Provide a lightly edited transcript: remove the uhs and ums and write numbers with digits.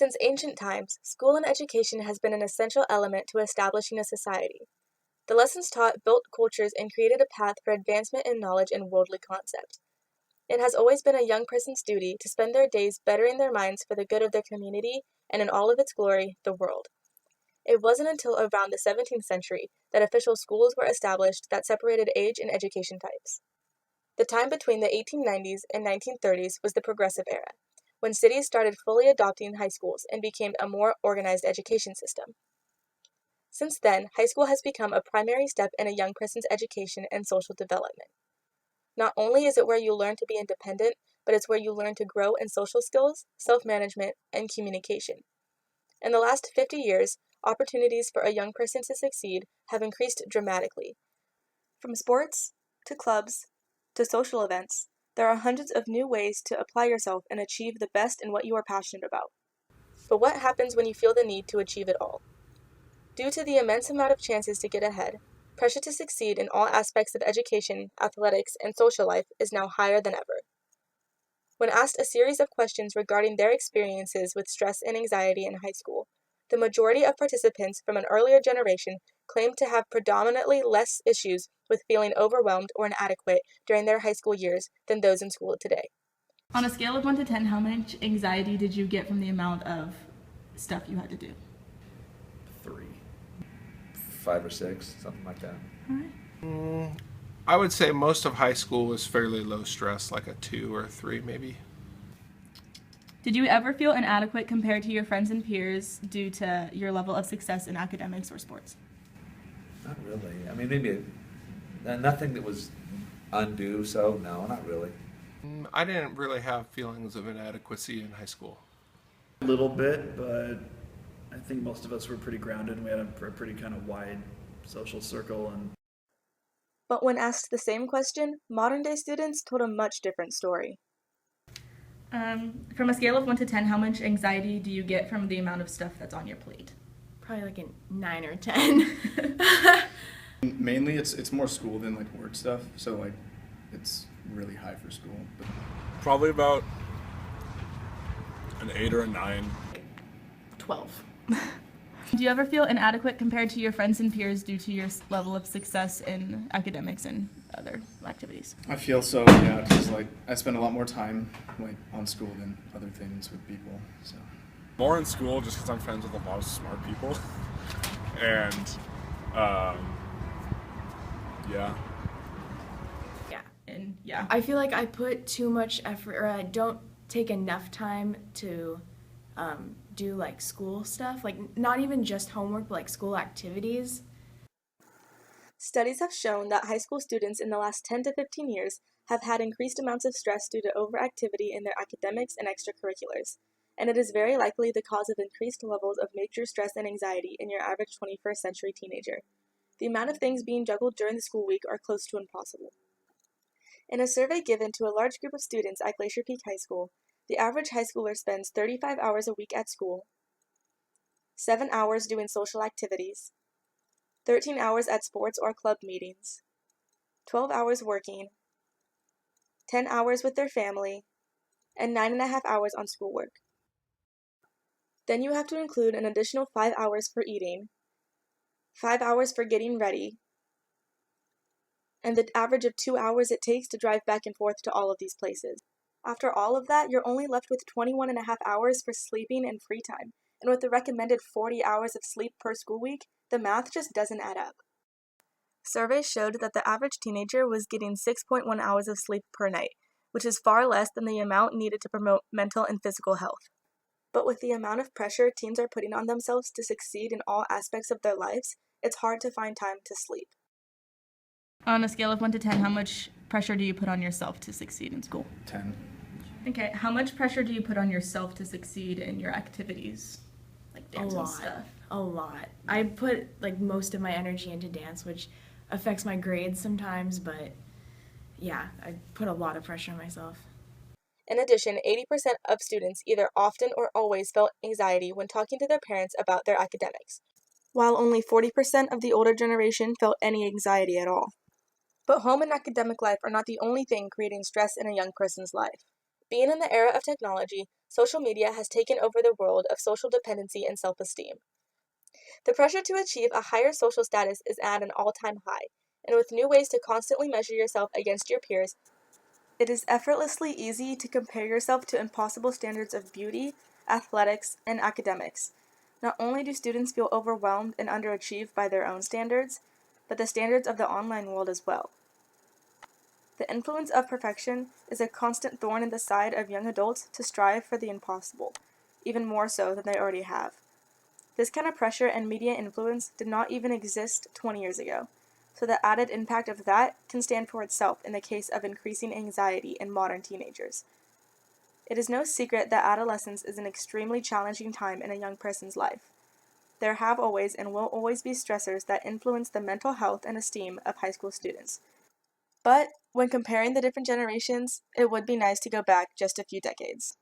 Since ancient times, school and education has been an essential element to establishing a society. The lessons taught built cultures and created a path for advancement in knowledge and worldly concepts. It has always been a young person's duty to spend their days bettering their minds for the good of their community and, in all of its glory, the world. It wasn't until around the 17th century that official schools were established that separated age and education types. The time between the 1890s and 1930s was the Progressive Era, when cities started fully adopting high schools and became a more organized education system. Since then, high school has become a primary step in a young person's education and social development. Not only is it where you learn to be independent, but it's where you learn to grow in social skills, self-management, and communication. In the last 50 years, opportunities for a young person to succeed have increased dramatically. From sports, to clubs, to social events, there are hundreds of new ways to apply yourself and achieve the best in what you are passionate about. But what happens when you feel the need to achieve it all? Due to the immense amount of chances to get ahead, pressure to succeed in all aspects of education, athletics, and social life is now higher than ever. When asked a series of questions regarding their experiences with stress and anxiety in high school, the majority of participants from an earlier generation claimed to have predominantly less issues with feeling overwhelmed or inadequate during their high school years than those in school today. On a scale of 1 to 10, how much anxiety did you get from the amount of stuff you had to do? 3, 5 or 6, something like that. All right. I would say most of high school was fairly low stress, like a 2 or 3 maybe. Did you ever feel inadequate compared to your friends and peers due to your level of success in academics or sports? Not really. I mean, maybe nothing that was undue, so no, not really. I didn't really have feelings of inadequacy in high school. A little bit, but I think most of us were pretty grounded and we had a pretty kind of wide social circle. But when asked the same question, modern-day students told a much different story. From a scale of 1 to 10, how much anxiety do you get from the amount of stuff that's on your plate? Probably like a 9 or 10. Mainly it's more school than like work stuff, so like it's really high for school. But probably about an 8 or a 9. 12. Do you ever feel inadequate compared to your friends and peers due to your level of success in academics and other activities? I feel so, yeah, because like I spend a lot more time like on school than other things with people. So More in school just because I'm friends with a lot of smart people, and yeah. And yeah. I feel like I put too much effort, or I don't take enough time to do like school stuff, like not even just homework, but like school activities. Studies have shown that high school students in the last 10 to 15 years have had increased amounts of stress due to overactivity in their academics and extracurriculars, and it is very likely the cause of increased levels of major stress and anxiety in your average 21st century teenager. The amount of things being juggled during the school week are close to impossible. In a survey given to a large group of students at Glacier Peak High School, the average high schooler spends 35 hours a week at school, 7 hours doing social activities, 13 hours at sports or club meetings, 12 hours working, 10 hours with their family, and 9.5 hours on schoolwork. Then you have to include an additional 5 hours for eating, 5 hours for getting ready, and the average of 2 hours it takes to drive back and forth to all of these places. After all of that, you're only left with 21.5 hours for sleeping and free time, and with the recommended 40 hours of sleep per school week, the math just doesn't add up. Surveys showed that the average teenager was getting 6.1 hours of sleep per night, which is far less than the amount needed to promote mental and physical health. But with the amount of pressure teens are putting on themselves to succeed in all aspects of their lives, it's hard to find time to sleep. On a scale of 1 to 10, how much pressure do you put on yourself to succeed in school? 10. Okay, how much pressure do you put on yourself to succeed in your activities? Like dance and stuff? A lot. I put like most of my energy into dance, which affects my grades sometimes, but yeah, I put a lot of pressure on myself. In addition, 80% of students either often or always felt anxiety when talking to their parents about their academics, while only 40% of the older generation felt any anxiety at all. But home and academic life are not the only thing creating stress in a young person's life. Being in the era of technology, social media has taken over the world of social dependency and self-esteem. The pressure to achieve a higher social status is at an all-time high, and with new ways to constantly measure yourself against your peers, it is effortlessly easy to compare yourself to impossible standards of beauty, athletics, and academics. Not only do students feel overwhelmed and underachieved by their own standards, but the standards of the online world as well. The influence of perfection is a constant thorn in the side of young adults to strive for the impossible, even more so than they already have. This kind of pressure and media influence did not even exist 20 years ago, so the added impact of that can stand for itself in the case of increasing anxiety in modern teenagers. It is no secret that adolescence is an extremely challenging time in a young person's life. There have always and will always be stressors that influence the mental health and esteem of high school students. But when comparing the different generations, it would be nice to go back just a few decades.